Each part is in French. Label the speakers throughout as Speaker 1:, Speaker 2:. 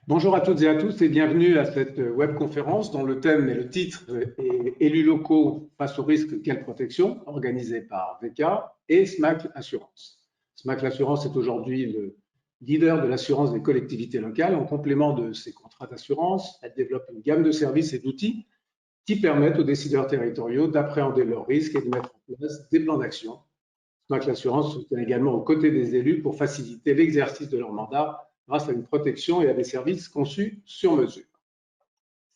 Speaker 1: Bonjour à toutes et à tous et bienvenue à cette webconférence dont le thème et le titre est Élus locaux face au risque, quelle protection, organisée par VK et SMAC Assurance. SMAC Assurance est aujourd'hui le leader de l'assurance des collectivités locales. En complément de ses contrats d'assurance, elle développe une gamme de services et d'outils qui permettent aux décideurs territoriaux d'appréhender leurs risques et de mettre en place des plans d'action. SMAC Assurance se tient également aux côtés des élus pour faciliter l'exercice de leur mandat grâce à une protection et à des services conçus sur mesure.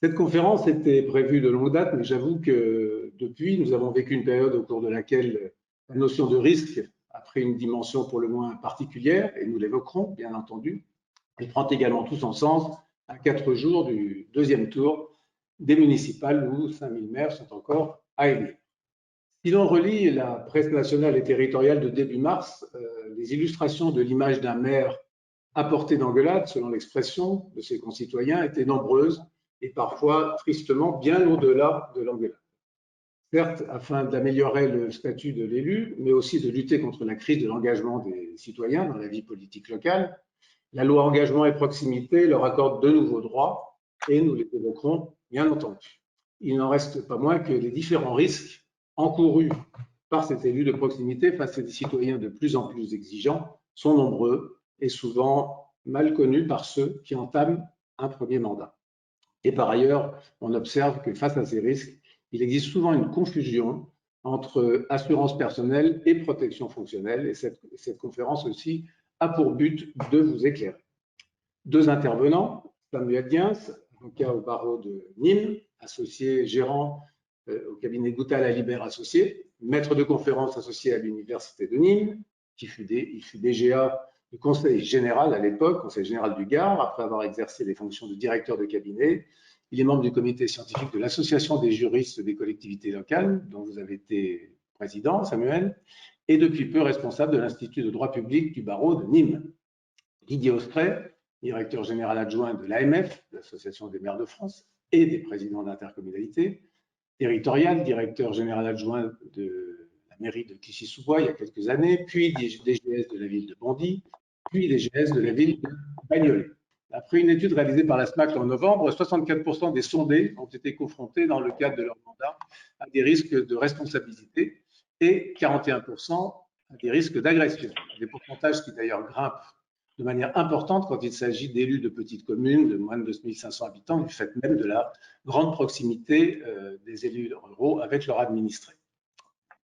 Speaker 1: Cette conférence était prévue de longue date, mais j'avoue que depuis, nous avons vécu une période au cours de laquelle la notion de risque a pris une dimension pour le moins particulière, et nous l'évoquerons, bien entendu. Elle prend également tout son sens à 4 jours du deuxième tour des municipales où 5000 maires sont encore à élire. Si l'on relit la presse nationale et territoriale de début mars, les illustrations de l'image d'un maire à portée d'engueulade, selon l'expression de ses concitoyens, étaient nombreuses et parfois tristement bien au-delà de l'engueulade. Certes, afin d'améliorer le statut de l'élu, mais aussi de lutter contre la crise de l'engagement des citoyens dans la vie politique locale, la loi engagement et proximité leur accorde de nouveaux droits et nous les évoquerons bien entendu. Il n'en reste pas moins que les différents risques encourus par cet élu de proximité face à des citoyens de plus en plus exigeants sont nombreux et souvent mal connus par ceux qui entament un premier mandat. Et par ailleurs, on observe que face à ces risques, il existe souvent une confusion entre assurance personnelle et protection fonctionnelle. Et cette conférence aussi a pour but de vous éclairer. Deux intervenants, Samuel Diens, avocat au barreau de Nîmes, associé gérant au cabinet Goutal Alibert Associés, maître de conférence associé à l'Université de Nîmes, il fut DGA du Conseil général à l'époque, Conseil général du Gard, après avoir exercé les fonctions de directeur de cabinet. Il est membre du comité scientifique de l'Association des juristes des collectivités locales, dont vous avez été président, Samuel, et depuis peu responsable de l'Institut de droit public du barreau de Nîmes. Didier Austray, directeur général adjoint de l'AMF, l'Association des maires de France, et des présidents d'intercommunalités territoriales, directeur général adjoint de la mairie de Clichy-sous-Bois il y a quelques années, puis DGS de la ville de Bondy, puis DGS de la ville de Bagnolet. Après une étude réalisée par la SMAC en novembre, 64% des sondés ont été confrontés dans le cadre de leur mandat à des risques de responsabilité et 41% à des risques d'agression. Des pourcentages qui d'ailleurs grimpent de manière importante quand il s'agit d'élus de petites communes de moins de 2500 habitants, du fait même de la grande proximité des élus ruraux avec leurs administrés.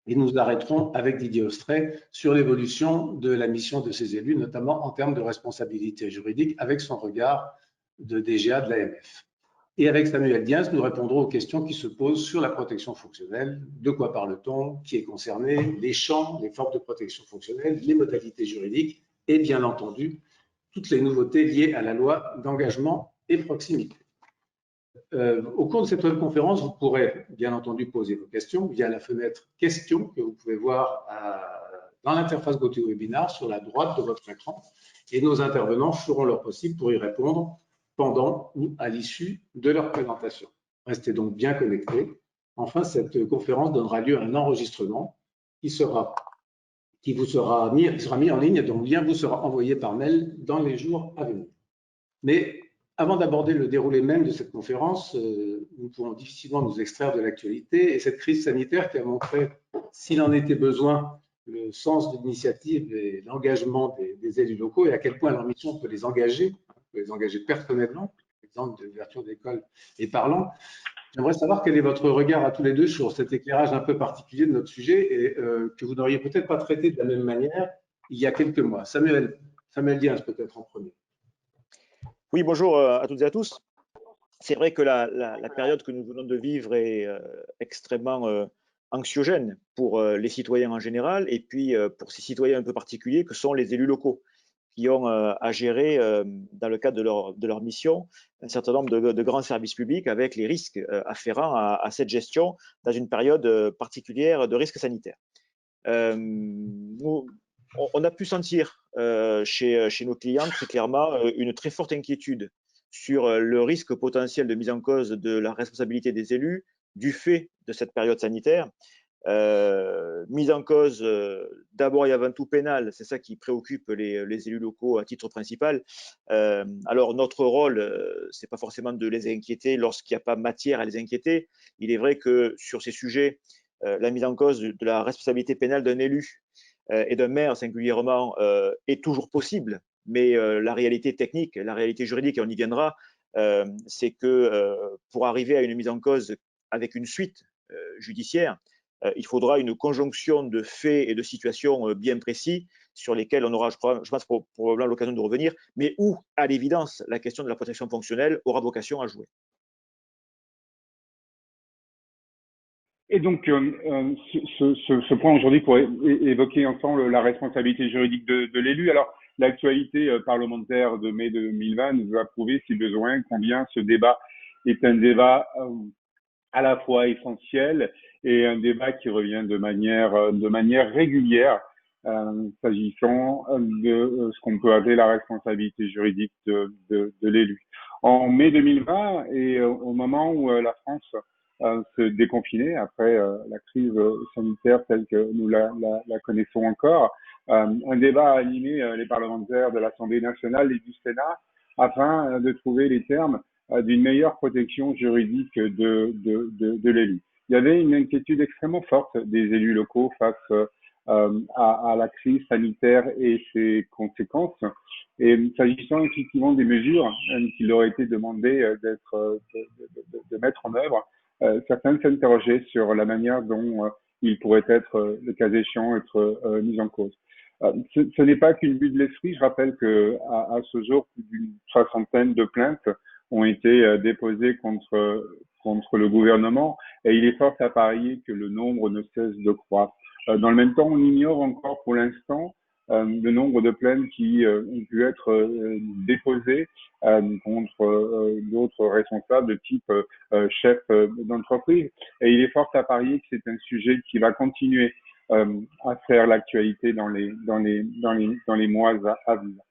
Speaker 1: Et nous arrêterons avec Didier Austray sur l'évolution de la mission de ces élus, notamment en termes de responsabilité juridique, avec son regard de DGA de l'AMF. Et avec Samuel Diens, nous répondrons aux questions qui se posent sur la protection fonctionnelle. De quoi parle-t-on? Qui est concerné? Les champs, les formes de protection fonctionnelle, les modalités juridiques et bien entendu, toutes les nouveautés liées à la loi d'engagement et proximité. Au cours de cette webconférence, vous pourrez bien entendu poser vos questions via la fenêtre questions que vous pouvez voir dans l'interface GoToWebinar sur la droite de votre écran et nos intervenants feront leur possible pour y répondre pendant ou à l'issue de leur présentation. Restez donc bien connectés. Enfin, cette conférence donnera lieu à un enregistrement qui sera mis en ligne et dont le lien vous sera envoyé par mail dans les jours à venir. Mais avant d'aborder le déroulé même de cette conférence, nous pouvons difficilement nous extraire de l'actualité et cette crise sanitaire qui a montré, s'il en était besoin, le sens de l'initiative et l'engagement des élus locaux et à quel point leur mission peut les engager personnellement. L'exemple de l'ouverture d'écoles est parlant. J'aimerais savoir quel est votre regard à tous les deux sur cet éclairage un peu particulier de notre sujet et que vous n'auriez peut-être pas traité de la même manière il y a quelques mois. Samuel Diens peut-être en premier.
Speaker 2: Oui, bonjour à toutes et à tous. C'est vrai que la période que nous venons de vivre est extrêmement anxiogène pour les citoyens en général et puis pour ces citoyens un peu particuliers que sont les élus locaux qui ont à gérer, dans le cadre de leur mission, un certain nombre de grands services publics avec les risques afférents à cette gestion dans une période particulière de risque sanitaire. On a pu sentir chez nos clients très clairement une très forte inquiétude sur le risque potentiel de mise en cause de la responsabilité des élus du fait de cette période sanitaire. mise en cause d'abord et avant tout pénale, c'est ça qui préoccupe les élus locaux à titre principal. Alors notre rôle, c'est pas forcément de les inquiéter lorsqu'il n'y a pas matière à les inquiéter. Il est vrai que sur ces sujets, la mise en cause de la responsabilité pénale d'un élu et d'un maire singulièrement est toujours possible, mais la réalité technique, la réalité juridique, et on y viendra, c'est que pour arriver à une mise en cause avec une suite judiciaire, il faudra une conjonction de faits et de situations bien précis sur lesquels on aura, je pense, probablement l'occasion de revenir, mais où, à l'évidence, la question de la protection fonctionnelle aura vocation à jouer.
Speaker 3: Et donc, ce point aujourd'hui pour évoquer ensemble la responsabilité juridique de l'élu. Alors, l'actualité parlementaire de mai 2020 nous a prouvé, si besoin, combien ce débat est un débat à la fois essentiel et un débat qui revient de manière régulière, s'agissant de ce qu'on peut appeler la responsabilité juridique de l'élu. En mai 2020 et au moment où la France se déconfinait après la crise sanitaire telle que nous la connaissons encore, un débat a animé les parlementaires de l'Assemblée nationale et du Sénat afin de trouver les termes d'une meilleure protection juridique de l'élu. Il y avait une inquiétude extrêmement forte des élus locaux face à la crise sanitaire et ses conséquences. Et s'agissant effectivement des mesures qu'il leur a été demandé de mettre en œuvre, certains s'interrogeaient sur la manière dont ils pourraient être, le cas échéant, être mis en cause. Ce n'est pas qu'une vue de l'esprit. Je rappelle que à ce jour, plus d'une 60aine de plaintes ont été déposées contre le gouvernement, et il est fort à parier que le nombre ne cesse de croître. Dans le même temps, on ignore encore pour l'instant le nombre de plaintes qui ont pu être déposées contre d'autres responsables de type chef d'entreprise. Et il est fort à parier que c'est un sujet qui va continuer à faire l'actualité dans les mois à venir.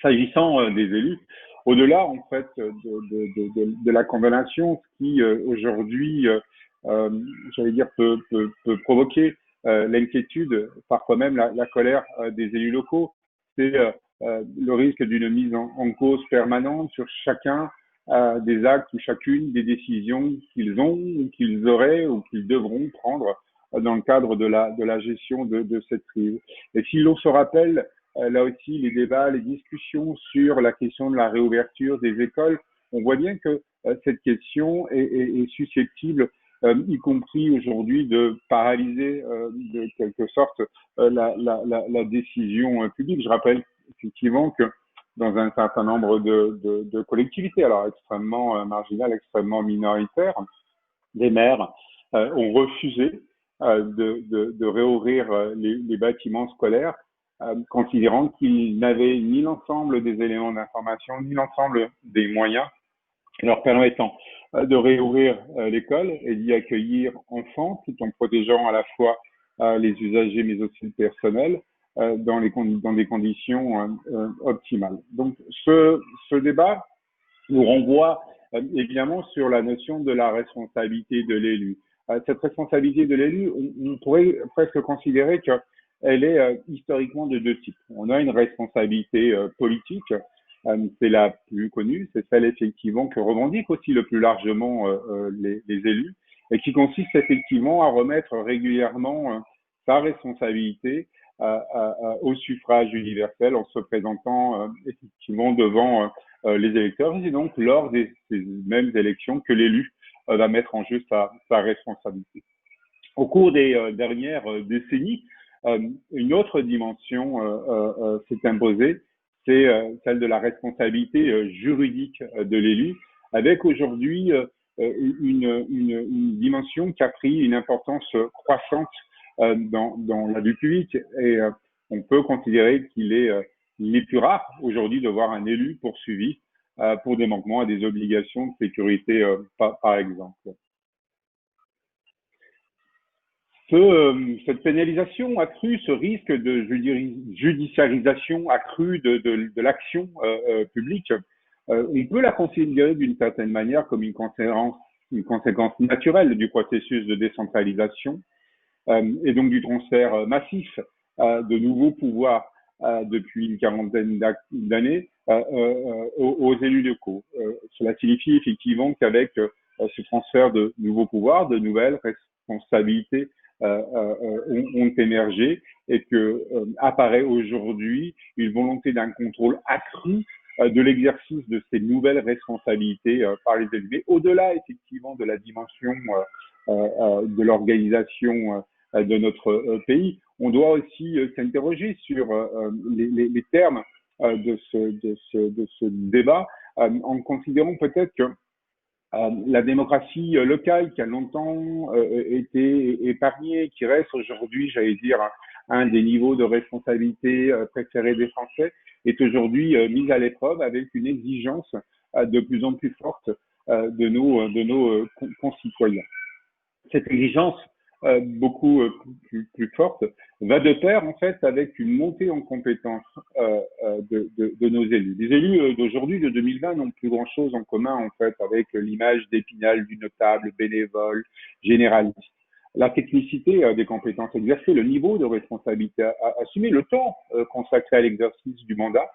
Speaker 3: S'agissant des élus, au-delà en fait de la condamnation, ce qui aujourd'hui, j'allais dire, peut provoquer l'inquiétude, parfois même la colère des élus locaux, c'est le risque d'une mise en cause permanente sur chacun des actes ou chacune des décisions qu'ils ont ou qu'ils auraient ou qu'ils devront prendre dans le cadre de la gestion de cette crise. Et si l'on se rappelle là aussi les débats, les discussions sur la question de la réouverture des écoles, on voit bien que cette question est susceptible, y compris aujourd'hui, de paralyser de quelque sorte la décision publique. Je rappelle effectivement que dans un certain nombre de collectivités, alors extrêmement marginales, extrêmement minoritaires, des maires ont refusé de réouvrir les bâtiments scolaires, considérant qu'ils n'avaient ni l'ensemble des éléments d'information, ni l'ensemble des moyens leur permettant de réouvrir l'école et d'y accueillir enfants, tout en protégeant à la fois les usagers, mais aussi le personnel, dans des conditions optimales. Donc, ce débat nous renvoie évidemment sur la notion de la responsabilité de l'élu. Cette responsabilité de l'élu, on pourrait presque considérer qu'elle est historiquement de deux types. On a une responsabilité politique, c'est la plus connue, c'est celle effectivement que revendiquent aussi le plus largement les élus, et qui consiste effectivement à remettre régulièrement sa responsabilité au suffrage universel en se présentant effectivement devant les électeurs. Et c'est donc lors ces mêmes élections que l'élu va mettre en jeu sa responsabilité. Au cours des dernières décennies, une autre dimension s'est imposée, c'est celle de la responsabilité juridique de l'élu, avec aujourd'hui une dimension qui a pris une importance croissante dans la vie publique. Et on peut considérer qu'il est plus rare aujourd'hui de voir un élu poursuivi pour des manquements à des obligations de sécurité, par exemple. Cette pénalisation accrue, ce risque de judiciarisation accrue de l'action publique, on peut la considérer d'une certaine manière comme une conséquence naturelle du processus de décentralisation, et donc du transfert massif de nouveaux pouvoirs depuis une quarantaine d'années aux élus locaux. Cela signifie effectivement qu'avec ce transfert de nouveaux pouvoirs, de nouvelles responsabilités ont émergé et que apparaît aujourd'hui une volonté d'un contrôle accru de l'exercice de ces nouvelles responsabilités par les élus. Mais au-delà effectivement de la dimension de l'organisation de notre pays, on doit aussi s'interroger sur les termes de ce débat en considérant peut-être que la démocratie locale qui a longtemps été épargnée, qui reste aujourd'hui, j'allais dire, un des niveaux de responsabilité préférés des Français, est aujourd'hui mise à l'épreuve avec une exigence de plus en plus forte de nos concitoyens. Cette exigence beaucoup plus forte va de pair en fait avec une montée en compétence de nos élus. Les élus d'aujourd'hui, de 2020, n'ont plus grand-chose en commun en fait avec l'image d'Épinal du notable, bénévole, généraliste. La technicité des compétences exercées, le niveau de responsabilité assumé, le temps consacré à l'exercice du mandat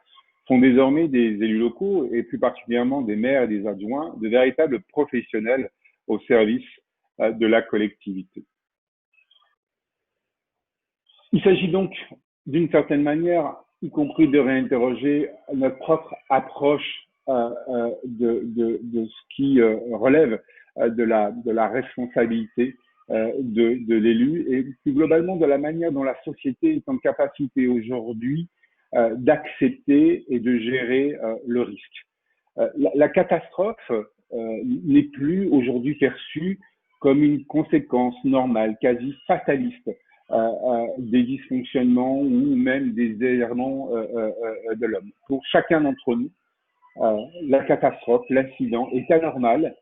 Speaker 3: sont désormais des élus locaux et plus particulièrement des maires et des adjoints, de véritables professionnels au service de la collectivité. Il s'agit donc, d'une certaine manière, y compris de réinterroger notre propre approche de ce qui relève de la responsabilité de l'élu et plus globalement de la manière dont la société est en capacité aujourd'hui d'accepter et de gérer le risque. La catastrophe n'est plus aujourd'hui perçue comme une conséquence normale, quasi fataliste des dysfonctionnements ou même des errements de l'homme. Pour chacun d'entre nous, la catastrophe, l'incident est anormal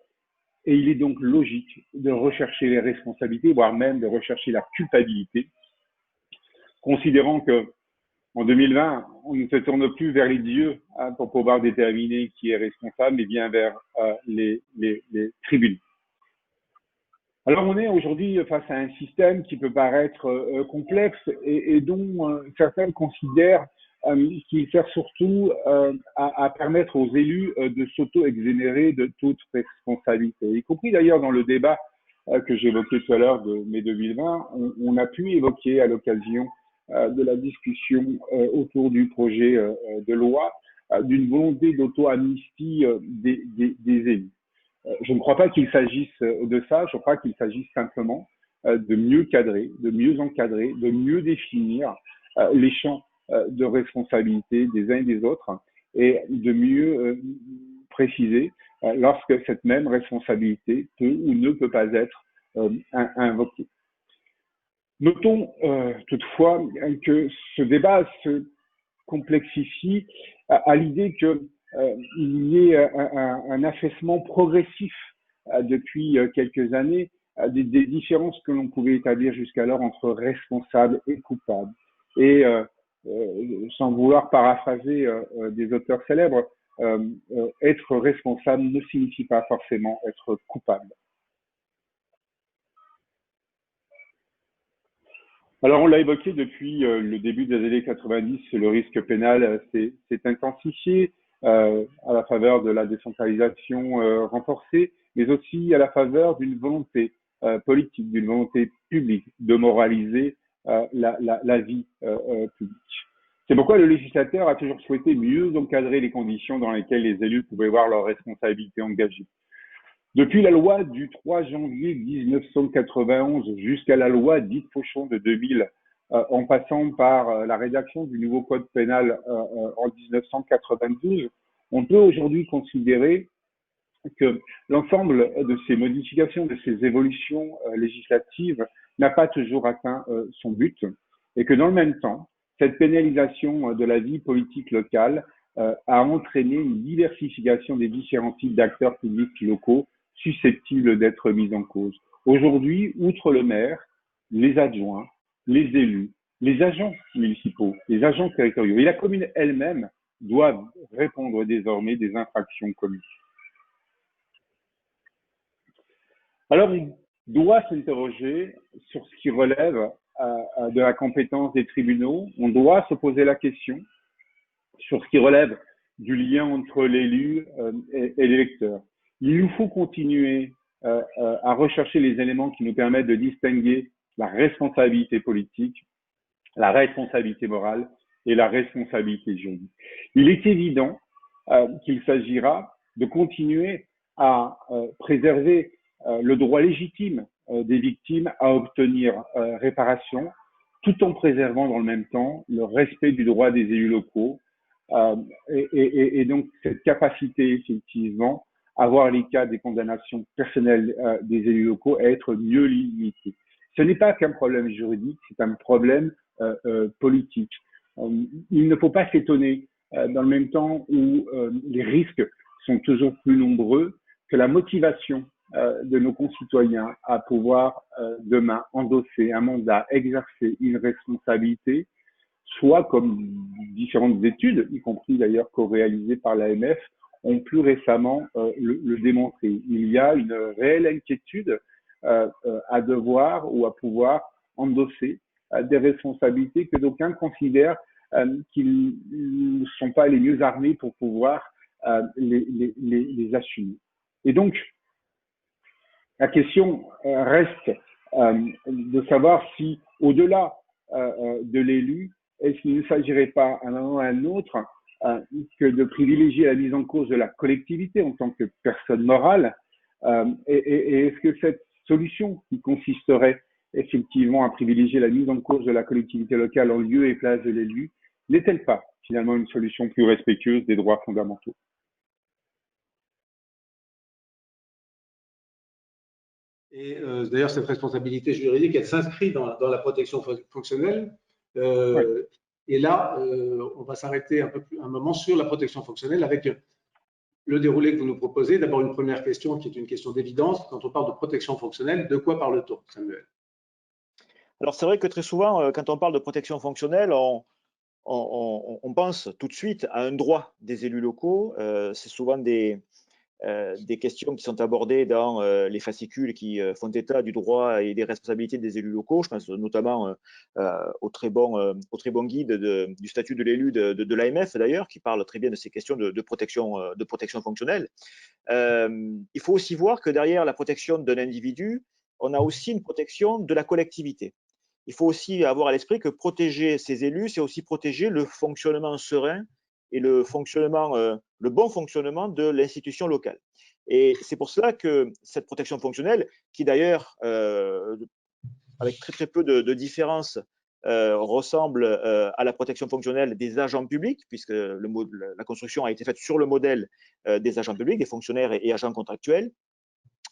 Speaker 3: et il est donc logique de rechercher les responsabilités, voire même de rechercher la culpabilité, considérant que en 2020, on ne se tourne plus vers les dieux pour pouvoir déterminer qui est responsable, mais bien vers les tribunaux. Alors on est aujourd'hui face à un système qui peut paraître complexe et dont certains considèrent qu'il sert surtout à permettre aux élus de s'auto-exonérer de toute responsabilité. Y compris d'ailleurs dans le débat que j'évoquais tout à l'heure de mai 2020, on a pu évoquer à l'occasion de la discussion autour du projet de loi d'une volonté d'auto-amnistie des élus. Je ne crois pas qu'il s'agisse de ça, je crois qu'il s'agisse simplement de mieux cadrer, de mieux encadrer, de mieux définir les champs de responsabilité des uns et des autres et de mieux préciser lorsque cette même responsabilité peut ou ne peut pas être invoquée. Notons toutefois que ce débat se complexifie à l'idée que il y ait un affaissement progressif depuis quelques années des différences que l'on pouvait établir jusqu'alors entre responsables et coupables. Et sans vouloir paraphraser des auteurs célèbres, être responsable ne signifie pas forcément être coupable. Alors, on l'a évoqué depuis le début des années 90, le risque pénal s'est intensifié à la faveur de la décentralisation renforcée, mais aussi à la faveur d'une volonté politique, d'une volonté publique de moraliser la vie publique. C'est pourquoi le législateur a toujours souhaité mieux encadrer les conditions dans lesquelles les élus pouvaient voir leurs responsabilités engagées. Depuis la loi du 3 janvier 1991 jusqu'à la loi dite Fauchon de 2000, en passant par la rédaction du nouveau code pénal en 1992, on peut aujourd'hui considérer que l'ensemble de ces modifications, de ces évolutions législatives n'a pas toujours atteint son but et que dans le même temps, cette pénalisation de la vie politique locale a entraîné une diversification des différents types d'acteurs publics locaux susceptibles d'être mis en cause. Aujourd'hui, outre le maire, les adjoints, les élus, les agents municipaux, les agents territoriaux et la commune elle-même doivent répondre désormais des infractions commises. Alors, doit s'interroger sur ce qui relève de la compétence des tribunaux. On doit se poser la question sur ce qui relève du lien entre l'élu et l'électeur. Il nous faut continuer à rechercher les éléments qui nous permettent de distinguer la responsabilité politique, la responsabilité morale et la responsabilité juridique. Il est évident qu'il s'agira de continuer à préserver le droit légitime des victimes à obtenir réparation, tout en préservant dans le même temps le respect du droit des élus locaux et donc cette capacité effectivement à voir les cas des condamnations personnelles des élus locaux à être mieux limités. Ce n'est pas qu'un problème juridique, c'est un problème politique. Il ne faut pas s'étonner dans le même temps où les risques sont toujours plus nombreux que la motivation de nos concitoyens à pouvoir demain endosser un mandat, exercer une responsabilité, soit comme différentes études, y compris d'ailleurs co-réalisées par l'AMF, ont plus récemment le démontré. Il y a une réelle inquiétude à devoir ou à pouvoir endosser des responsabilités que d'aucuns considèrent qu'ils ne sont pas les mieux armés pour pouvoir les assumer. Et donc, la question reste de savoir si, au-delà de l'élu, est-ce qu'il ne s'agirait pas à un moment ou à un autre que de privilégier la mise en cause de la collectivité en tant que personne morale et est-ce que cette solution qui consisterait effectivement à privilégier la mise en cause de la collectivité locale en lieu et place de l'élu n'est-elle pas finalement une solution plus respectueuse des droits fondamentaux?
Speaker 1: Et d'ailleurs, cette responsabilité juridique, elle s'inscrit dans la protection fonctionnelle.
Speaker 3: Oui.
Speaker 1: Et là, on va s'arrêter un moment sur la protection fonctionnelle avec le déroulé que vous nous proposez. D'abord, une première question qui est une question d'évidence. Quand on parle de protection fonctionnelle, de quoi parle-t-on, Samuel?
Speaker 2: Alors, c'est vrai que très souvent, quand on parle de protection fonctionnelle, on pense tout de suite à un droit des élus locaux. C'est souvent des questions qui sont abordées dans les fascicules qui font état du droit et des responsabilités des élus locaux. Je pense notamment au très bon guide du statut de l'élu de l'AMF d'ailleurs, qui parle très bien de ces questions de protection fonctionnelle. Il faut aussi voir que derrière la protection d'un individu, on a aussi une protection de la collectivité. Il faut aussi avoir à l'esprit que protéger ces élus, c'est aussi protéger le fonctionnement serein et le bon fonctionnement de l'institution locale. Et c'est pour cela que cette protection fonctionnelle, qui d'ailleurs, avec très très peu de différences, ressemble à la protection fonctionnelle des agents publics, puisque la construction a été faite sur le modèle des agents publics, des fonctionnaires et agents contractuels,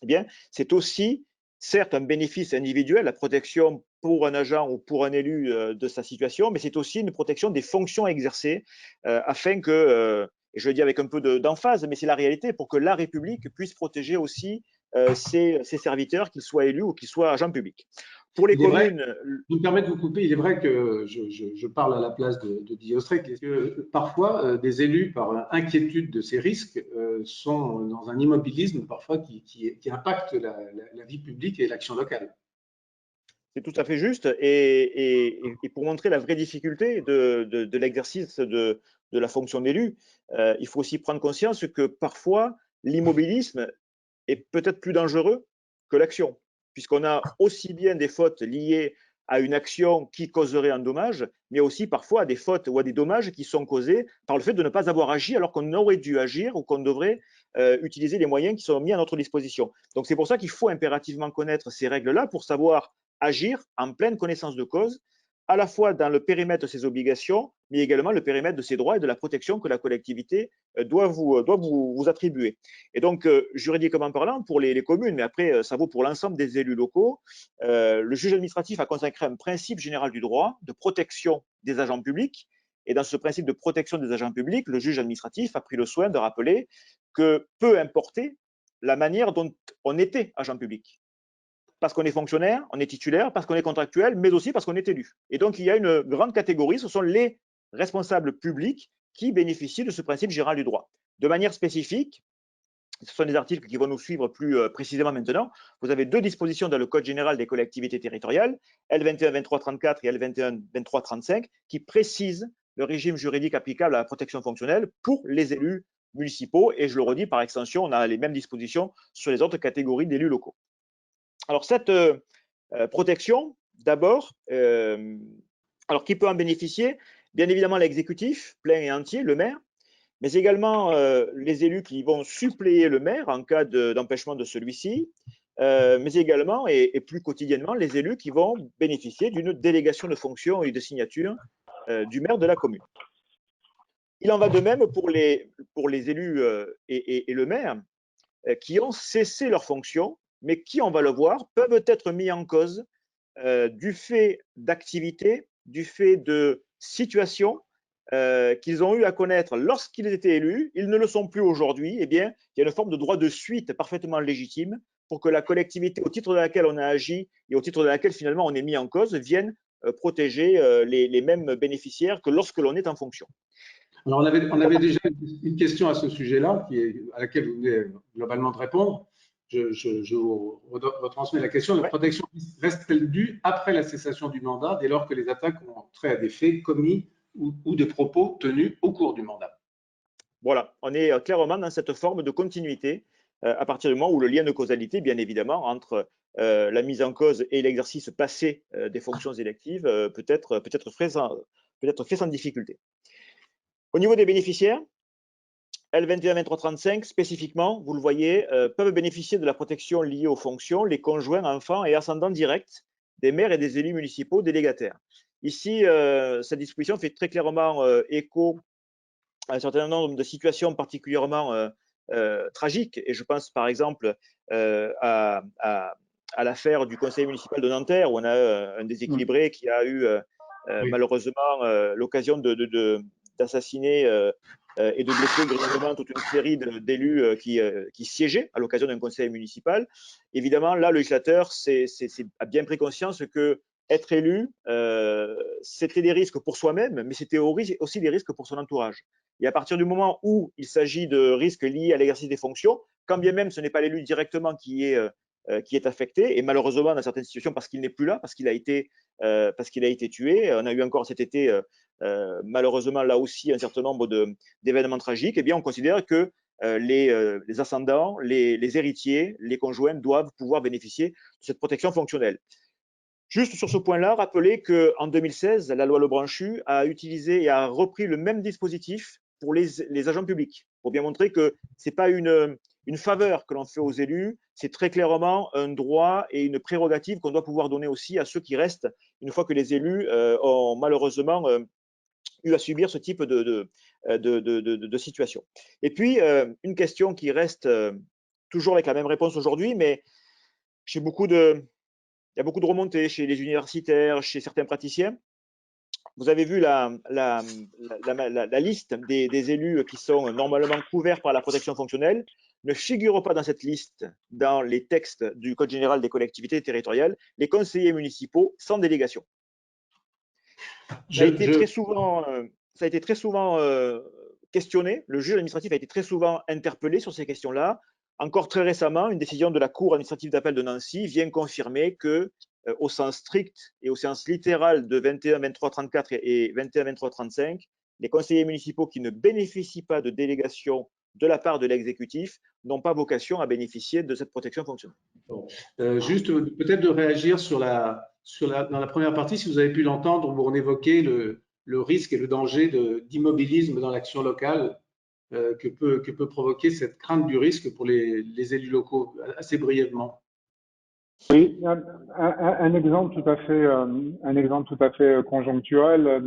Speaker 2: eh bien, c'est aussi certes un bénéfice individuel, la protection pour un agent ou pour un élu de sa situation, mais c'est aussi une protection des fonctions exercées afin que, et je le dis avec un peu d'emphase, mais c'est la réalité, pour que la République puisse protéger aussi ses serviteurs, qu'ils soient élus ou qu'ils soient agents publics. Pour les communes…
Speaker 1: Je me permets de vous couper, il est vrai que je parle à la place de Didier Ostrec, que parfois des élus, par inquiétude de ces risques, sont dans un immobilisme parfois qui impacte la vie publique et l'action locale.
Speaker 2: C'est tout à fait juste. Et pour montrer la vraie difficulté de l'exercice de la fonction d'élu, il faut aussi prendre conscience que parfois l'immobilisme est peut-être plus dangereux que l'action, puisqu'on a aussi bien des fautes liées à une action qui causerait un dommage, mais aussi parfois à des fautes ou à des dommages qui sont causés par le fait de ne pas avoir agi alors qu'on aurait dû agir ou qu'on devrait utiliser les moyens qui sont mis à notre disposition. Donc c'est pour ça qu'il faut impérativement connaître ces règles-là pour savoir agir en pleine connaissance de cause, à la fois dans le périmètre de ses obligations, mais également le périmètre de ses droits et de la protection que la collectivité doit vous attribuer. Et donc, juridiquement parlant, pour les communes, mais après, ça vaut pour l'ensemble des élus locaux, le juge administratif a consacré un principe général du droit de protection des agents publics. Et dans ce principe de protection des agents publics, le juge administratif a pris le soin de rappeler que peu importait la manière dont on était agent public. Parce qu'on est fonctionnaire, on est titulaire, parce qu'on est contractuel, mais aussi parce qu'on est élu. Et donc, il y a une grande catégorie, ce sont les responsables publics qui bénéficient de ce principe général du droit. De manière spécifique, ce sont des articles qui vont nous suivre plus précisément maintenant. Vous avez deux dispositions dans le Code général des collectivités territoriales, L21 23 34 et L21 23 35, qui précisent le régime juridique applicable à la protection fonctionnelle pour les élus municipaux. Et je le redis, par extension, on a les mêmes dispositions sur les autres catégories d'élus locaux. Alors, cette protection, d'abord, alors qui peut en bénéficier? Bien évidemment, l'exécutif plein et entier, le maire, mais également les élus qui vont suppléer le maire en cas d'empêchement de celui-ci, mais également et plus quotidiennement les élus qui vont bénéficier d'une délégation de fonction et de signature du maire de la commune. Il en va de même pour les élus et le maire qui ont cessé leur fonction, mais qui, on va le voir, peuvent être mis en cause du fait d'activités, du fait de situations qu'ils ont eu à connaître lorsqu'ils étaient élus, ils ne le sont plus aujourd'hui. Eh bien, il y a une forme de droit de suite parfaitement légitime pour que la collectivité au titre de laquelle on a agi et au titre de laquelle finalement on est mis en cause vienne protéger les mêmes bénéficiaires que lorsque l'on est en fonction.
Speaker 1: Alors, on avait déjà une question à ce sujet-là, à laquelle vous venez globalement de répondre. Je vous retransmets la question. La protection reste-t-elle due après la cessation du mandat, dès lors que les attaques ont trait à des faits commis ou des propos tenus au cours du mandat?
Speaker 2: Voilà, on est clairement dans cette forme de continuité à partir du moment où le lien de causalité, bien évidemment, entre la mise en cause et l'exercice passé des fonctions électives peut être fait sans difficulté. Au niveau des bénéficiaires, L21 23 35 spécifiquement, vous le voyez, peuvent bénéficier de la protection liée aux fonctions les conjoints, enfants et ascendants directs des maires et des élus municipaux délégataires. Ici, cette disposition fait très clairement écho à un certain nombre de situations particulièrement tragiques, et je pense par exemple à l'affaire du conseil municipal de Nanterre, où on a un déséquilibré qui a eu malheureusement l'occasion d'assassiner et de blesser grièvement toute une série d'élus qui siégeaient à l'occasion d'un conseil municipal. Évidemment, là, le législateur a bien pris conscience que être élu, c'était des risques pour soi-même, mais c'était aussi des risques pour son entourage. Et à partir du moment où il s'agit de risques liés à l'exercice des fonctions, quand bien même ce n'est pas l'élu directement qui est affecté, et malheureusement dans certaines situations parce qu'il n'est plus là, parce qu'il a été tué. On a eu encore cet été malheureusement là aussi un certain nombre d'événements tragiques. Eh bien, on considère que les ascendants, les héritiers, les conjoints doivent pouvoir bénéficier de cette protection fonctionnelle. Juste sur ce point-là, rappelez qu'en 2016, la loi Lebranchu a utilisé et a repris le même dispositif pour les agents publics, pour bien montrer que ce n'est pas une faveur que l'on fait aux élus, c'est très clairement un droit et une prérogative qu'on doit pouvoir donner aussi à ceux qui restent une fois que les élus ont malheureusement eu à subir ce type de situation. Et puis, une question qui reste toujours avec la même réponse aujourd'hui, mais il y a beaucoup de remontées chez les universitaires, chez certains praticiens. Vous avez vu la liste des élus qui sont normalement couverts par la protection fonctionnelle ne figure pas dans cette liste dans les textes du Code général des collectivités territoriales, les conseillers municipaux sans délégation. Ça a été très souvent questionné, le juge administratif a été très souvent interpellé sur ces questions-là. Encore très récemment, une décision de la Cour administrative d'appel de Nancy vient confirmer que, au sens strict et au sens littéral de 21 23 34 et 21 23 35, les conseillers municipaux qui ne bénéficient pas de délégation de la part de l'exécutif n'ont pas vocation à bénéficier de cette protection fonctionnelle.
Speaker 1: Juste peut-être de réagir dans la première partie, si vous avez pu l'entendre, où on évoquait le risque et le danger d'immobilisme dans l'action locale que peut provoquer cette crainte du risque pour les élus locaux, assez brièvement.
Speaker 3: Oui, un exemple tout à fait conjoncturel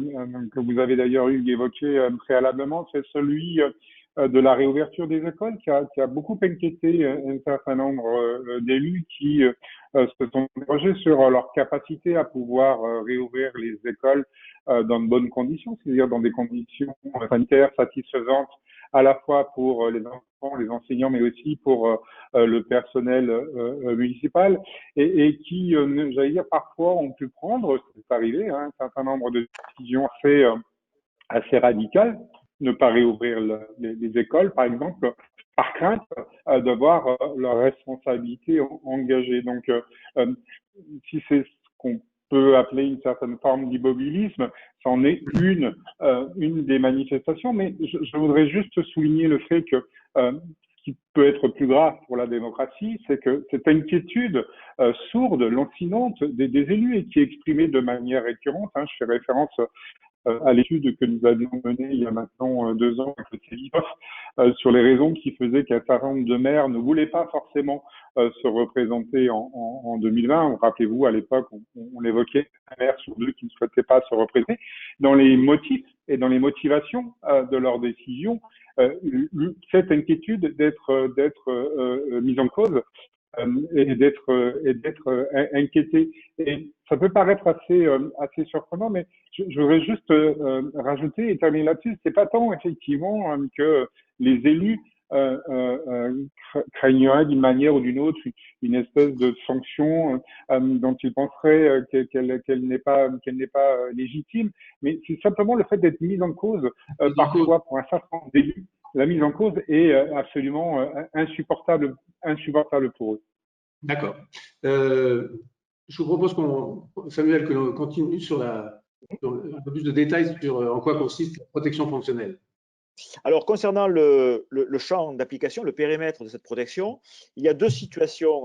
Speaker 3: que vous avez d'ailleurs évoqué préalablement, c'est celui de la réouverture des écoles qui a beaucoup inquiété un certain nombre d'élus qui se sont interrogés sur leur capacité à pouvoir réouvrir les écoles dans de bonnes conditions, c'est-à-dire dans des conditions sanitaires satisfaisantes à la fois pour les enfants, les enseignants, mais aussi pour le personnel municipal, et qui, j'allais dire, parfois ont pu prendre, c'est arrivé, un certain nombre de décisions assez radicales, ne pas réouvrir les écoles, par exemple, par crainte d'avoir leur responsabilité engagée. Donc, si c'est ce qu'on peut appeler une certaine forme d'immobilisme, c'en est une des manifestations. Mais je voudrais juste souligner le fait que ce qui peut être plus grave pour la démocratie, c'est que cette inquiétude sourde, lancinante des élus et qui est exprimée de manière récurrente, hein, je fais référence à l'étude que nous avions menée il y a maintenant 2 ans avec le CEVIPOF, sur les raisons qui faisaient qu'un certain nombre de maires ne voulaient pas forcément se représenter en 2020. Rappelez-vous, à l'époque, on évoquait un maire sur 2 qui ne souhaitait pas se représenter. Dans les motifs et dans les motivations de leurs décisions, cette inquiétude d'être mise en cause et d'être inquiété. Et ça peut paraître assez surprenant, mais je voudrais juste rajouter et terminer là-dessus. C'est pas tant effectivement que les élus craigneraient d'une manière ou d'une autre une espèce de sanction dont ils penseraient qu'elle n'est pas légitime, mais c'est simplement le fait d'être mis en cause parfois pour un certain nombre d'élus. La mise en cause est absolument insupportable pour eux.
Speaker 1: D'accord. Je vous propose Samuel, que l'on continue sur un peu plus de détails sur en quoi consiste la protection fonctionnelle.
Speaker 2: Alors, concernant le champ d'application, le périmètre de cette protection, il y a 2 situations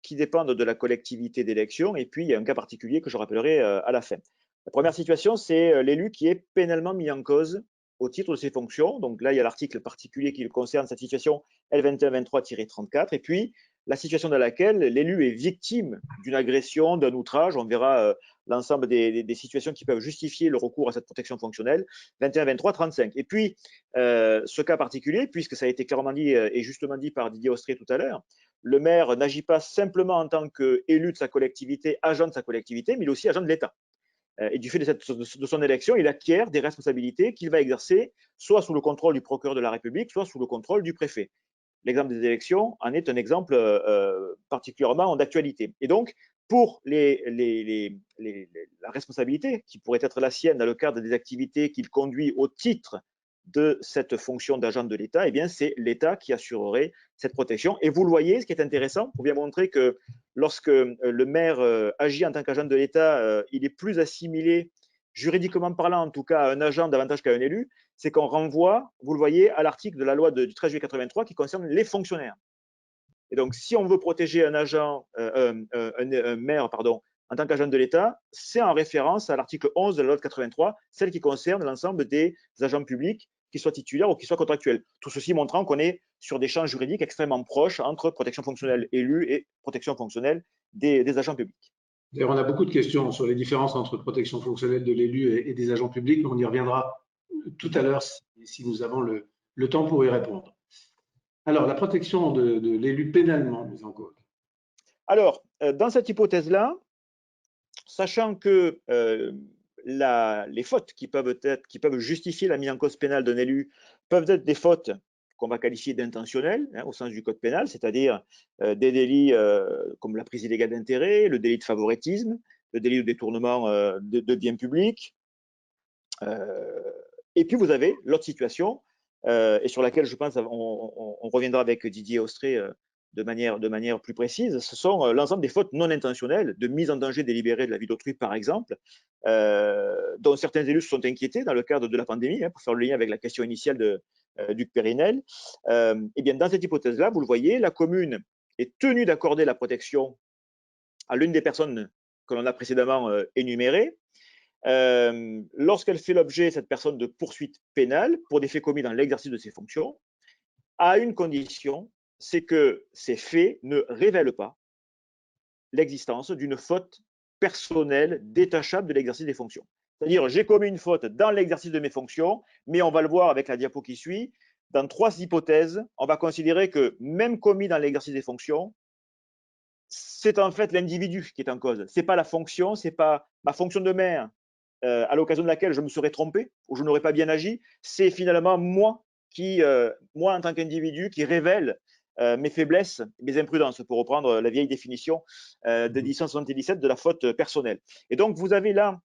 Speaker 2: qui dépendent de la collectivité d'élection, et puis il y a un cas particulier que je rappellerai à la fin. La première situation, c'est l'élu qui est pénalement mis en cause au titre de ses fonctions. Donc là, il y a l'article particulier qui concerne cette situation L2123-34, et puis la situation dans laquelle l'élu est victime d'une agression, d'un outrage. On verra l'ensemble des situations qui peuvent justifier le recours à cette protection fonctionnelle, 21, 23, 35. Et puis, ce cas particulier, puisque ça a été clairement dit et justement dit par Didier Austré tout à l'heure, le maire n'agit pas simplement en tant qu'élu de sa collectivité, agent de sa collectivité, mais il est aussi agent de l'État. Et du fait de son élection, il acquiert des responsabilités qu'il va exercer soit sous le contrôle du procureur de la République, soit sous le contrôle du préfet. L'exemple des élections en est un exemple particulièrement d'actualité. Et donc, pour la responsabilité qui pourrait être la sienne dans le cadre des activités qu'il conduit au titre de cette fonction d'agent de l'État, eh bien, c'est l'État qui assurerait cette protection. Et vous le voyez, ce qui est intéressant, pour bien montrer que lorsque le maire agit en tant qu'agent de l'État, il est plus assimilé, juridiquement parlant en tout cas, à un agent davantage qu'à un élu, c'est qu'on renvoie, vous le voyez, à l'article de la loi du 13 juillet 83 qui concerne les fonctionnaires. Et donc, si on veut protéger un maire, en tant qu'agent de l'État, c'est en référence à l'article 11 de la loi de 83, celle qui concerne l'ensemble des agents publics, qu'ils soient titulaires ou qu'ils soient contractuels. Tout ceci montrant qu'on est sur des champs juridiques extrêmement proches entre protection fonctionnelle élue et protection fonctionnelle des agents publics.
Speaker 1: D'ailleurs, on a beaucoup de questions sur les différences entre protection fonctionnelle de l'élu et des agents publics, mais on y reviendra tout à l'heure si nous avons le temps pour y répondre. Alors, la protection de l'élu pénalement mise en cause.
Speaker 2: Alors, dans cette hypothèse-là, sachant que les fautes qui peuvent justifier la mise en cause pénale d'un élu peuvent être des fautes qu'on va qualifier d'intentionnelles, au sens du code pénal, c'est-à-dire des délits comme la prise illégale d'intérêt, le délit de favoritisme, le délit de détournement de biens publics. Et puis vous avez l'autre situation, et sur laquelle je pense on reviendra avec Didier Austré de manière plus précise, ce sont l'ensemble des fautes non intentionnelles, de mise en danger délibérée de la vie d'autrui, par exemple, dont certains élus se sont inquiétés dans le cadre de la pandémie, pour faire le lien avec la question initiale de Duc Périnel. Et bien, dans cette hypothèse-là, vous le voyez, la commune est tenue d'accorder la protection à l'une des personnes que l'on a précédemment énumérées, lorsqu'elle fait l'objet, cette personne, de poursuites pénales pour des faits commis dans l'exercice de ses fonctions, à une condition, c'est que ces faits ne révèlent pas l'existence d'une faute personnelle détachable de l'exercice des fonctions. C'est-à-dire, j'ai commis une faute dans l'exercice de mes fonctions, mais on va le voir avec la diapo qui suit, dans 3 hypothèses, on va considérer que même commis dans l'exercice des fonctions, c'est en fait l'individu qui est en cause. Ce n'est pas la fonction, ce n'est pas ma fonction de maire à l'occasion de laquelle je me serais trompé ou je n'aurais pas bien agi, c'est finalement moi en tant qu'individu, qui révèle mes faiblesses, mes imprudences, pour reprendre la vieille définition de 1877 de la faute personnelle. Et donc, vous avez là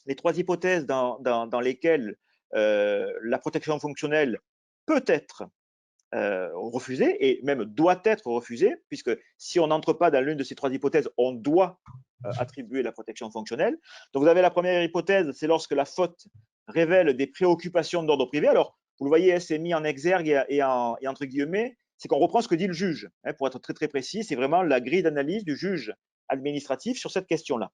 Speaker 2: les 3 hypothèses dans lesquelles la protection fonctionnelle peut être refusé, et même doit être refusé, puisque si on n'entre pas dans l'une de ces trois hypothèses, on doit attribuer la protection fonctionnelle. Donc vous avez la première hypothèse, c'est lorsque la faute révèle des préoccupations d'ordre privé. Alors, vous le voyez, c'est mis en exergue et entre guillemets, c'est qu'on reprend ce que dit le juge. Pour être très très précis, c'est vraiment la grille d'analyse du juge administratif sur cette question-là.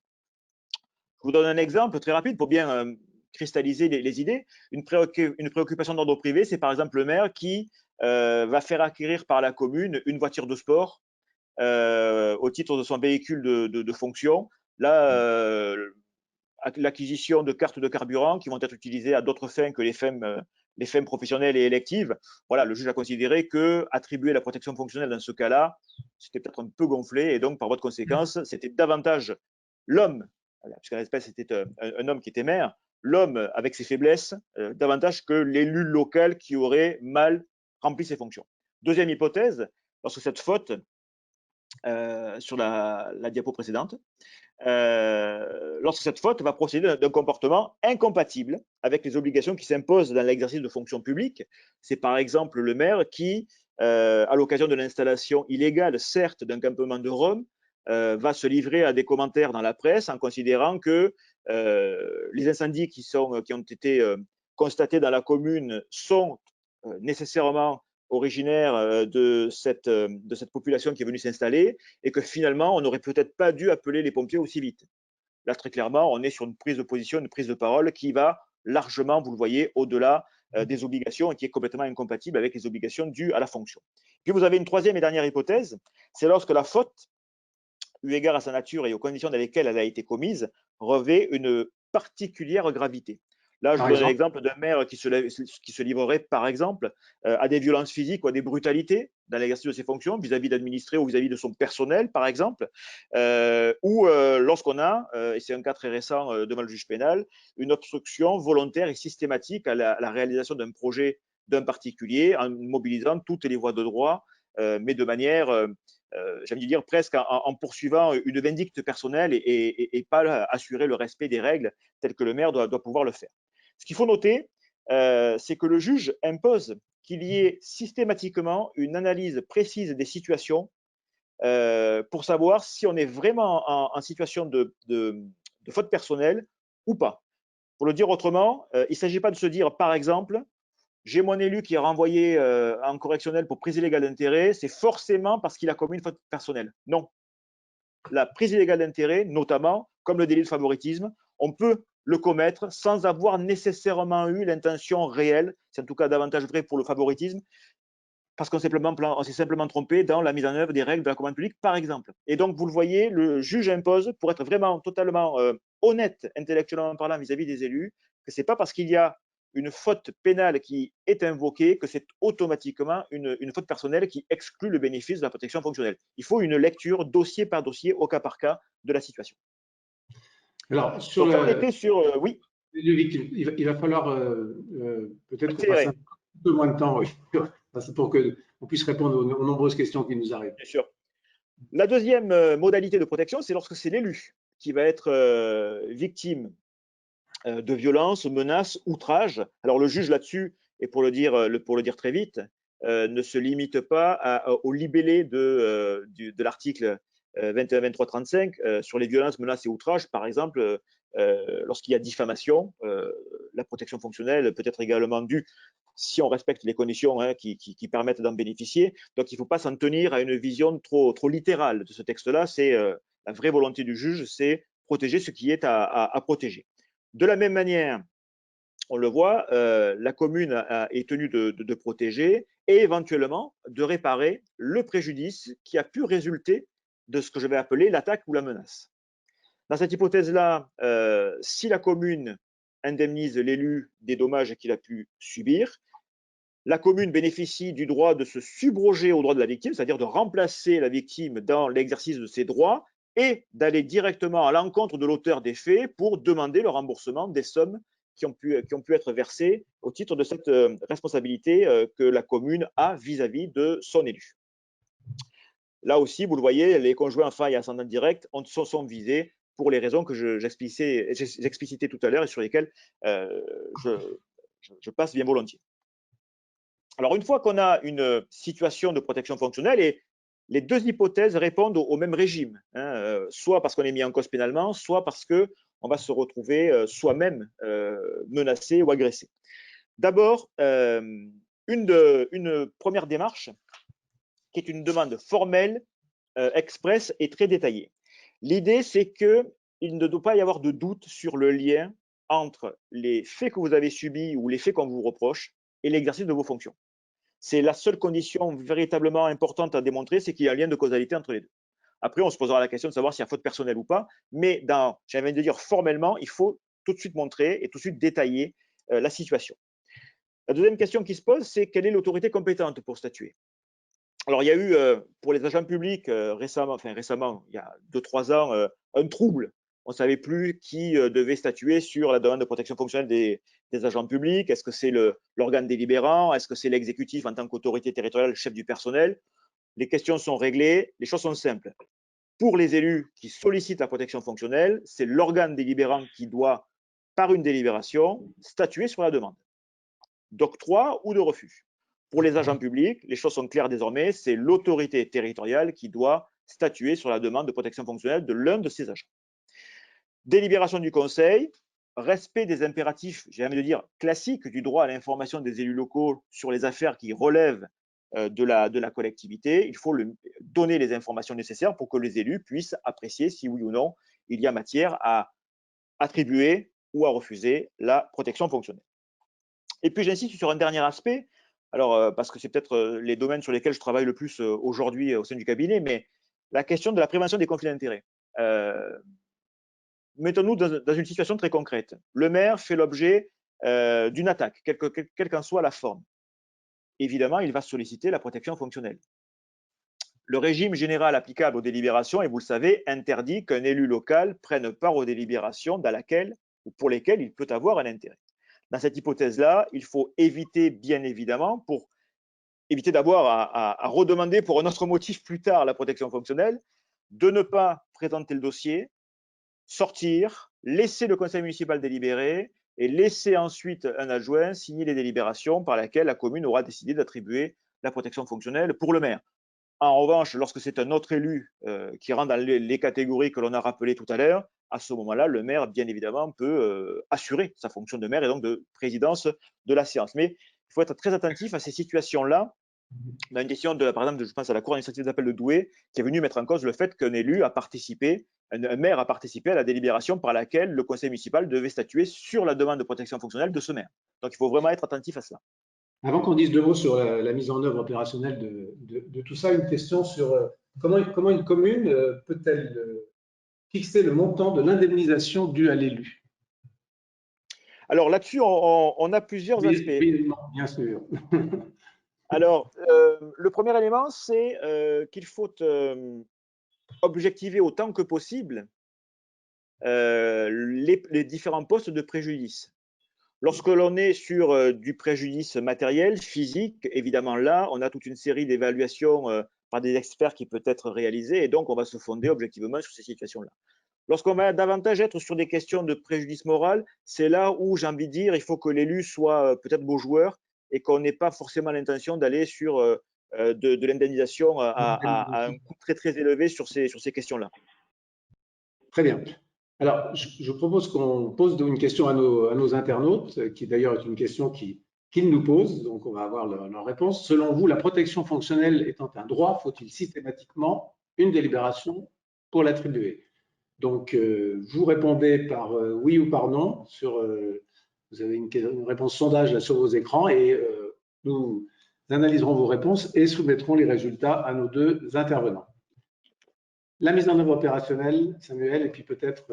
Speaker 2: Je vous donne un exemple très rapide pour bien cristalliser les idées. Une préoccupation d'ordre privé, c'est par exemple le maire qui va faire acquérir par la commune une voiture de sport au titre de son véhicule de fonction. Là, l'acquisition de cartes de carburant qui vont être utilisées à d'autres fins que les fins professionnelles et électives. Voilà, le juge a considéré que attribuer la protection fonctionnelle dans ce cas-là, c'était peut-être un peu gonflé, et donc par voie de conséquence, c'était davantage l'homme, puisqu'à l'espèce c'était un homme qui était maire, l'homme avec ses faiblesses, davantage que l'élu local qui aurait mal rempli ses fonctions. Deuxième hypothèse, lorsque cette faute, sur la diapo précédente, lorsque cette faute va procéder d'un comportement incompatible avec les obligations qui s'imposent dans l'exercice de fonctions publiques. C'est par exemple le maire qui, à l'occasion de l'installation illégale, certes, d'un campement de Rome, va se livrer à des commentaires dans la presse en considérant que les incendies qui ont été constatés dans la commune sont nécessairement originaires de cette population qui est venue s'installer, et que finalement, on n'aurait peut-être pas dû appeler les pompiers aussi vite. Là, très clairement, on est sur une prise de position, une prise de parole qui va largement, vous le voyez, au-delà des obligations et qui est complètement incompatible avec les obligations dues à la fonction. Puis vous avez une troisième et dernière hypothèse, c'est lorsque la faute, eu égard à sa nature et aux conditions dans lesquelles elle a été commise, revêt une particulière gravité. Là, je vous donne l'exemple d'un maire qui se livrerait, par exemple, à des violences physiques ou à des brutalités dans l'exercice de ses fonctions vis-à-vis d'administrés ou vis-à-vis de son personnel, par exemple, ou lorsqu'on a, et c'est un cas très récent devant le juge pénal, une obstruction volontaire et systématique à la réalisation d'un projet d'un particulier en mobilisant toutes les voies de droit, mais de manière, j'ai envie de dire, presque en poursuivant une vindicte personnelle et pas assurer le respect des règles telles que le maire doit pouvoir le faire. Ce qu'il faut noter, c'est que le juge impose qu'il y ait systématiquement une analyse précise des situations pour savoir si on est vraiment en situation de faute personnelle ou pas. Pour le dire autrement, il ne s'agit pas de se dire, par exemple, j'ai mon élu qui est renvoyé en correctionnel pour prise illégale d'intérêt, c'est forcément parce qu'il a commis une faute personnelle. Non. La prise illégale d'intérêt, notamment, comme le délit de favoritisme, on peut le commettre sans avoir nécessairement eu l'intention réelle, c'est en tout cas davantage vrai pour le favoritisme, parce qu'on s'est simplement trompé dans la mise en œuvre des règles de la commande publique, par exemple. Et donc, vous le voyez, le juge impose, pour être vraiment totalement honnête, intellectuellement parlant, vis-à-vis des élus, que ce n'est pas parce qu'il y a une faute pénale qui est invoquée que c'est automatiquement une faute personnelle qui exclut le bénéfice de la protection fonctionnelle. Il faut une lecture dossier par dossier, au cas par cas, de la situation.
Speaker 1: Alors, sur
Speaker 2: donc, on était sur… oui.
Speaker 1: Il va falloir peut-être qu'on passe un peu moins de temps, oui, pour qu'on puisse répondre aux nombreuses questions qui nous arrivent.
Speaker 2: Bien sûr. La deuxième modalité de protection, c'est lorsque c'est l'élu qui va être victime de violences, menaces, outrages. Alors le juge là-dessus, et pour le dire très vite, ne se limite pas au libellé de l'article 21, 23, 35 sur les violences, menaces et outrages. Par exemple, lorsqu'il y a diffamation, la protection fonctionnelle peut être également due si on respecte les conditions qui permettent d'en bénéficier. Donc il ne faut pas s'en tenir à une vision trop littérale de ce texte-là. C'est la vraie volonté du juge, c'est protéger ce qui est à protéger. De la même manière, on le voit, la commune est tenue de protéger et éventuellement de réparer le préjudice qui a pu résulter de ce que je vais appeler l'attaque ou la menace. Dans cette hypothèse-là, si la commune indemnise l'élu des dommages qu'il a pu subir, la commune bénéficie du droit de se subroger au droit de la victime, c'est-à-dire de remplacer la victime dans l'exercice de ses droits et d'aller directement à l'encontre de l'auteur des faits pour demander le remboursement des sommes qui ont pu être versées au titre de cette responsabilité que la commune a vis-à-vis de son élu. Là aussi, vous le voyez, les conjoints failles ascendants directs sont visés pour les raisons que j'explicitais tout à l'heure et sur lesquelles je passe bien volontiers. Alors, une fois qu'on a une situation de protection fonctionnelle, et les deux hypothèses répondent au même régime, hein, soit parce qu'on est mis en cause pénalement, soit parce qu'on va se retrouver soi-même menacé ou agressé. D'abord, une première démarche qui est une demande formelle, express et très détaillée. L'idée, c'est qu'il ne doit pas y avoir de doute sur le lien entre les faits que vous avez subis ou les faits qu'on vous reproche et l'exercice de vos fonctions. C'est la seule condition véritablement importante à démontrer, c'est qu'il y a un lien de causalité entre les deux. Après, on se posera la question de savoir s'il y a faute personnelle ou pas, mais j'ai envie de dire formellement, il faut tout de suite montrer et tout de suite détailler la situation. La deuxième question qui se pose, c'est quelle est l'autorité compétente pour statuer? Alors, il y a eu pour les agents publics récemment, il y a 2-3 ans, un trouble. On ne savait plus qui devait statuer sur la demande de protection fonctionnelle des agents publics. Est-ce que c'est l'organe délibérant? Est-ce que c'est l'exécutif en tant qu'autorité territoriale, chef du personnel? Les questions sont réglées, les choses sont simples. Pour les élus qui sollicitent la protection fonctionnelle, c'est l'organe délibérant qui doit, par une délibération, statuer sur la demande d'octroi ou de refus. Pour les agents publics, les choses sont claires désormais, c'est l'autorité territoriale qui doit statuer sur la demande de protection fonctionnelle de l'un de ses agents. Délibération du Conseil, respect des impératifs, j'ai envie de dire, classiques du droit à l'information des élus locaux sur les affaires qui relèvent de la collectivité. Il faut donner les informations nécessaires pour que les élus puissent apprécier si oui ou non il y a matière à attribuer ou à refuser la protection fonctionnelle. Et puis j'insiste sur un dernier aspect, alors parce que c'est peut-être les domaines sur lesquels je travaille le plus aujourd'hui au sein du cabinet, mais la question de la prévention des conflits d'intérêts. Mettons-nous dans une situation très concrète. Le maire fait l'objet d'une attaque, quelle qu'en soit la forme. Évidemment, il va solliciter la protection fonctionnelle. Le régime général applicable aux délibérations, et vous le savez, interdit qu'un élu local prenne part aux délibérations dans laquelle ou pour lesquelles il peut avoir un intérêt. Dans cette hypothèse-là, il faut éviter, bien évidemment, pour éviter d'avoir à redemander pour un autre motif plus tard la protection fonctionnelle, de ne pas présenter le dossier, sortir, laisser le conseil municipal délibérer et laisser ensuite un adjoint signer les délibérations par lesquelles la commune aura décidé d'attribuer la protection fonctionnelle pour le maire. En revanche, lorsque c'est un autre élu qui rentre dans les catégories que l'on a rappelées tout à l'heure, à ce moment-là, le maire, bien évidemment, peut assurer sa fonction de maire et donc de présidence de la séance. Mais il faut être très attentif à ces situations-là. On a une question, par exemple, je pense à la Cour administrative d'appel de Douai, qui est venue mettre en cause le fait qu'un élu a participé, un maire a participé à la délibération par laquelle le conseil municipal devait statuer sur la demande de protection fonctionnelle de ce maire. Donc, il faut vraiment être attentif à cela.
Speaker 1: Avant qu'on dise 2 mots sur la mise en œuvre opérationnelle de tout ça, une question sur comment une commune peut-elle fixer le montant de l'indemnisation due à l'élu?
Speaker 2: Alors là-dessus, on a plusieurs aspects.
Speaker 1: Oui, bien sûr.
Speaker 2: Alors, le premier élément, c'est qu'il faut objectiver autant que possible les différents postes de préjudice. Lorsque l'on est sur du préjudice matériel, physique, évidemment là, on a toute une série d'évaluations par des experts qui peut être réalisée et donc on va se fonder objectivement sur ces situations-là. Lorsqu'on va davantage être sur des questions de préjudice moral, c'est là où j'ai envie de dire il faut que l'élu soit peut-être beau joueur et qu'on n'ait pas forcément l'intention d'aller sur de l'indemnisation à un coût très très élevé sur ces questions-là.
Speaker 1: Très bien. Alors, je propose qu'on pose une question à nos internautes, qui d'ailleurs est une question qu'ils nous posent, donc on va avoir leur réponse. Selon vous, la protection fonctionnelle étant un droit, faut-il systématiquement une délibération pour l'attribuer? Donc, vous répondez par oui ou par non. Vous avez une réponse sondage là sur vos écrans et nous analyserons vos réponses et soumettrons les résultats à nos 2 intervenants. La mise en œuvre opérationnelle, Samuel, et puis peut-être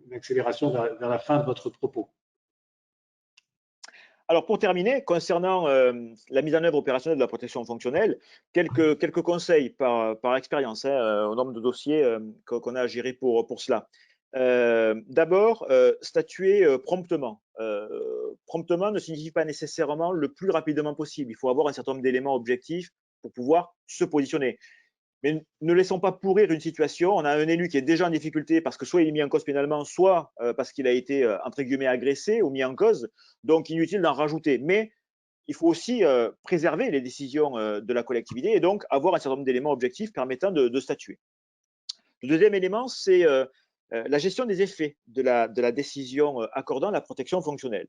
Speaker 1: une accélération vers la fin de votre propos.
Speaker 2: Alors pour terminer, concernant la mise en œuvre opérationnelle de la protection fonctionnelle, quelques conseils par expérience au nombre de dossiers qu'on a à gérer pour cela. D'abord, statuer promptement. Promptement ne signifie pas nécessairement le plus rapidement possible. Il faut avoir un certain nombre d'éléments objectifs pour pouvoir se positionner. Mais ne laissons pas pourrir une situation. On a un élu qui est déjà en difficulté parce que soit il est mis en cause pénalement, soit parce qu'il a été, entre guillemets, agressé ou mis en cause. Donc, inutile d'en rajouter. Mais il faut aussi préserver les décisions de la collectivité et donc avoir un certain nombre d'éléments objectifs permettant de statuer. Le deuxième élément, c'est la gestion des effets de la décision accordant la protection fonctionnelle.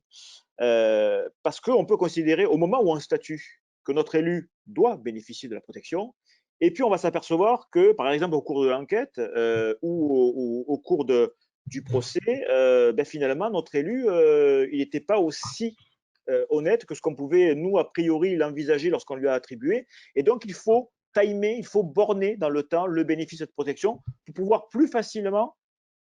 Speaker 2: Parce qu'on peut considérer au moment où on statue que notre élu doit bénéficier de la protection, et puis on va s'apercevoir que, par exemple, au cours de l'enquête ou au cours du procès, finalement, notre élu, il n'était pas aussi honnête que ce qu'on pouvait, nous, a priori, l'envisager lorsqu'on lui a attribué. Et donc, il faut timer, il faut borner dans le temps le bénéfice de cette protection pour pouvoir plus facilement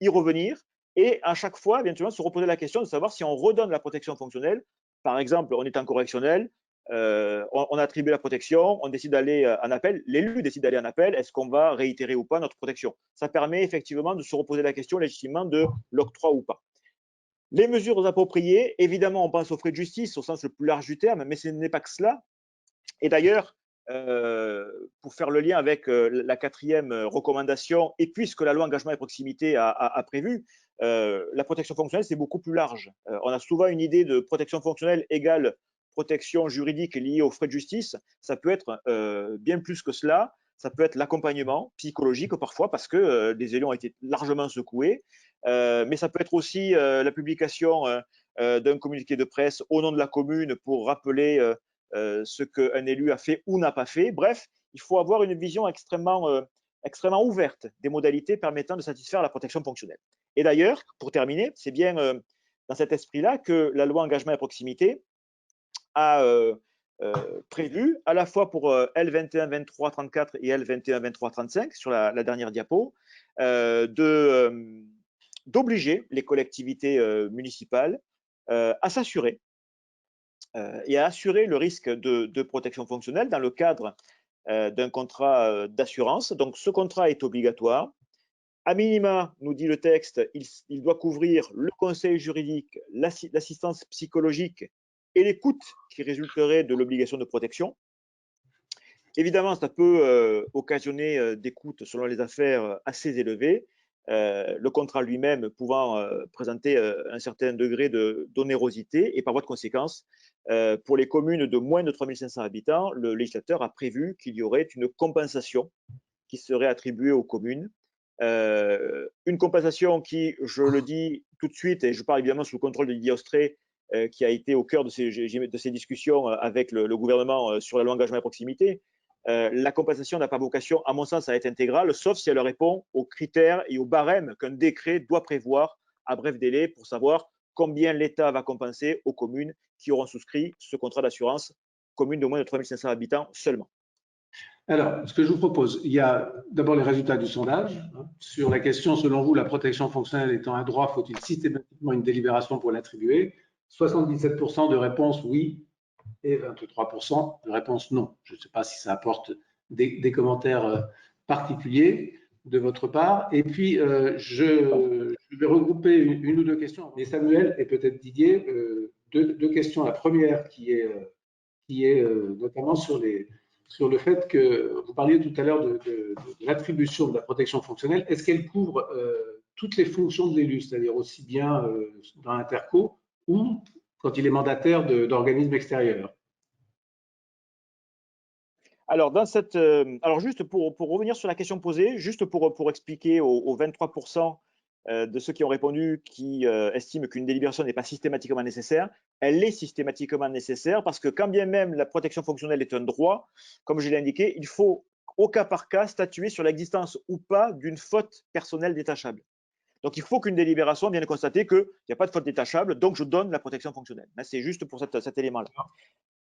Speaker 2: y revenir et à chaque fois, éventuellement, se reposer la question de savoir si on redonne la protection fonctionnelle. Par exemple, on est en correctionnel, on attribue la protection, on décide d'aller en appel, l'élu décide d'aller en appel, est-ce qu'on va réitérer ou pas notre protection? Ça permet effectivement de se reposer la question légitimement de l'octroi ou pas. Les mesures appropriées, évidemment, on pense aux frais de justice au sens le plus large du terme, mais ce n'est pas que cela. Et d'ailleurs, pour faire le lien avec la quatrième recommandation, et puisque la loi engagement et proximité a prévu, la protection fonctionnelle, c'est beaucoup plus large. On a souvent une idée de protection fonctionnelle égale protection juridique liée aux frais de justice. Ça peut être bien plus que cela. Ça peut être l'accompagnement psychologique parfois parce que des élus ont été largement secoués. Mais ça peut être aussi la publication d'un communiqué de presse au nom de la commune pour rappeler ce qu'un élu a fait ou n'a pas fait. Bref, il faut avoir une vision extrêmement ouverte des modalités permettant de satisfaire la protection fonctionnelle. Et d'ailleurs, pour terminer, c'est bien dans cet esprit-là que la loi engagement et proximité a prévu, à la fois pour L21 23 34 et L21 23 35 sur la dernière diapo, d'obliger les collectivités municipales à s'assurer et à assurer le risque de protection fonctionnelle dans le cadre d'un contrat d'assurance. Donc, ce contrat est obligatoire. À minima, nous dit le texte, il doit couvrir le conseil juridique, l'assistance psychologique et les coûts qui résulteraient de l'obligation de protection. Évidemment, ça peut occasionner des coûts, selon les affaires, assez élevés. Le contrat lui-même pouvant présenter un certain degré d'onérosité et par voie de conséquence, pour les communes de moins de 3500 habitants, le législateur a prévu qu'il y aurait une compensation qui serait attribuée aux communes. Une compensation qui, je le dis tout de suite, et je parle évidemment sous le contrôle de Didier Ostré, qui a été au cœur de ces discussions avec le gouvernement sur la loi engagement et proximité, la compensation n'a pas vocation, à mon sens, à être intégrale, sauf si elle répond aux critères et aux barèmes qu'un décret doit prévoir à bref délai pour savoir combien l'État va compenser aux communes qui auront souscrit ce contrat d'assurance, communes de moins de 3500 habitants seulement.
Speaker 1: Alors, ce que je vous propose, il y a d'abord les résultats du sondage. Sur la question, selon vous, la protection fonctionnelle étant un droit, faut-il systématiquement une délibération pour l'attribuer? 77% de réponses oui et 23% de réponses non. Je ne sais pas si ça apporte des commentaires particuliers de votre part. Et puis, je vais regrouper une ou deux questions. Et Samuel et peut-être Didier, deux questions. La première qui est notamment sur le fait que vous parliez tout à l'heure de l'attribution de la protection fonctionnelle. Est-ce qu'elle couvre toutes les fonctions de l'élu, c'est-à-dire aussi bien dans l'interco ou quand il est mandataire d'organismes extérieurs?
Speaker 2: Alors, juste pour revenir sur la question posée, juste pour expliquer aux 23% de ceux qui ont répondu qui estiment qu'une délibération n'est pas systématiquement nécessaire, elle est systématiquement nécessaire parce que quand bien même la protection fonctionnelle est un droit, comme je l'ai indiqué, il faut au cas par cas statuer sur l'existence ou pas d'une faute personnelle détachable. Donc, il faut qu'une délibération vienne constater qu'il n'y a pas de faute détachable, donc je donne la protection fonctionnelle. C'est juste pour cet élément-là.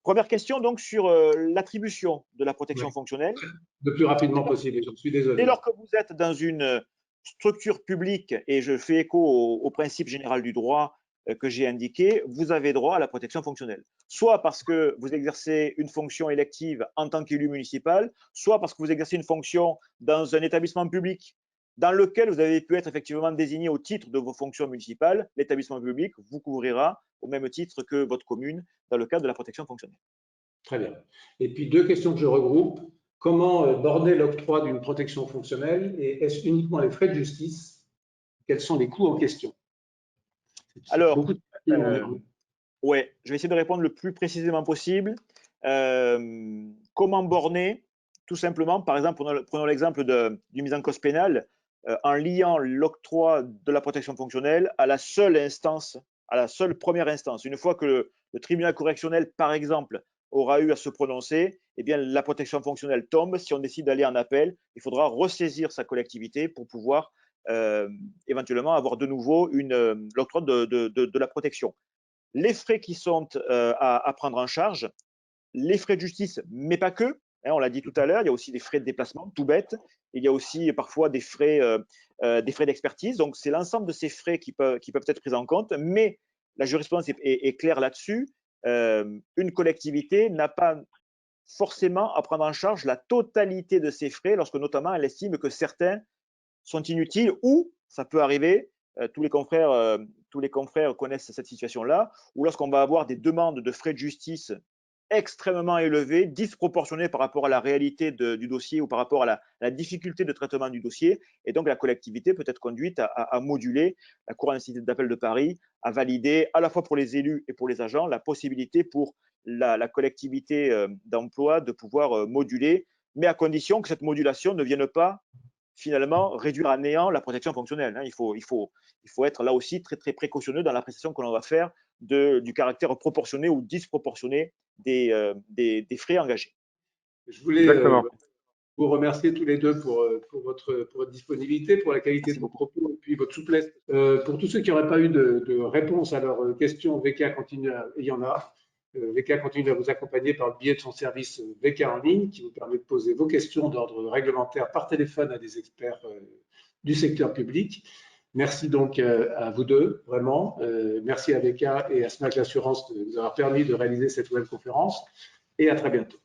Speaker 2: Première question donc sur l'attribution de la protection fonctionnelle.
Speaker 1: Le plus rapidement possible, je suis désolé.
Speaker 2: Dès lors que vous êtes dans une structure publique, et je fais écho au principe général du droit que j'ai indiqué, vous avez droit à la protection fonctionnelle. Soit parce que vous exercez une fonction élective en tant qu'élu municipal, soit parce que vous exercez une fonction dans un établissement public dans lequel vous avez pu être effectivement désigné au titre de vos fonctions municipales. L'établissement public vous couvrira au même titre que votre commune dans le cadre de la protection fonctionnelle.
Speaker 1: Très bien. Et puis deux questions que je regroupe. Comment borner l'octroi d'une protection fonctionnelle et est-ce uniquement les frais de justice? Quels sont les coûts en question?
Speaker 2: Alors, Ouais, je vais essayer de répondre le plus précisément possible. Comment borner? Tout simplement, par exemple, prenons l'exemple d'une mise en cause pénale, en liant l'octroi de la protection fonctionnelle à la seule instance, à la seule première instance. Une fois que le tribunal correctionnel, par exemple, aura eu à se prononcer, eh bien, la protection fonctionnelle tombe. Si on décide d'aller en appel, il faudra ressaisir sa collectivité pour pouvoir éventuellement avoir de nouveau l'octroi de la protection. Les frais qui sont à prendre en charge, les frais de justice, mais pas que. Hein, on l'a dit tout à l'heure, il y a aussi des frais de déplacement, tout bête. Il y a aussi parfois des frais d'expertise. Donc, c'est l'ensemble de ces frais qui peuvent être pris en compte. Mais la jurisprudence est claire là-dessus. Une collectivité n'a pas forcément à prendre en charge la totalité de ces frais lorsque notamment elle estime que certains sont inutiles ou, ça peut arriver, tous les confrères connaissent cette situation-là, où lorsqu'on va avoir des demandes de frais de justice extrêmement élevés, disproportionnés par rapport à la réalité du dossier ou par rapport à la difficulté de traitement du dossier, et donc la collectivité peut être conduite à moduler. La Cour d'appel de Paris a validé, à la fois pour les élus et pour les agents, la possibilité pour la collectivité d'emploi de pouvoir moduler, mais à condition que cette modulation ne vienne pas finalement réduire à néant la protection fonctionnelle. Il faut être là aussi très, très précautionneux dans l'appréciation que l'on va faire du caractère proportionné ou disproportionné des frais engagés.
Speaker 1: Je voulais vous remercier tous les deux pour votre disponibilité, pour la qualité de vos propos et puis votre souplesse. Pour tous ceux qui n'auraient pas eu de réponse à leurs questions, VK continue, il y en a. VK continue à vous accompagner par le biais de son service VK en ligne qui vous permet de poser vos questions d'ordre réglementaire par téléphone à des experts du secteur public. Merci donc à vous deux, vraiment. Merci à VK et à SMAC Assurance de nous avoir permis de réaliser cette webconférence et à très bientôt.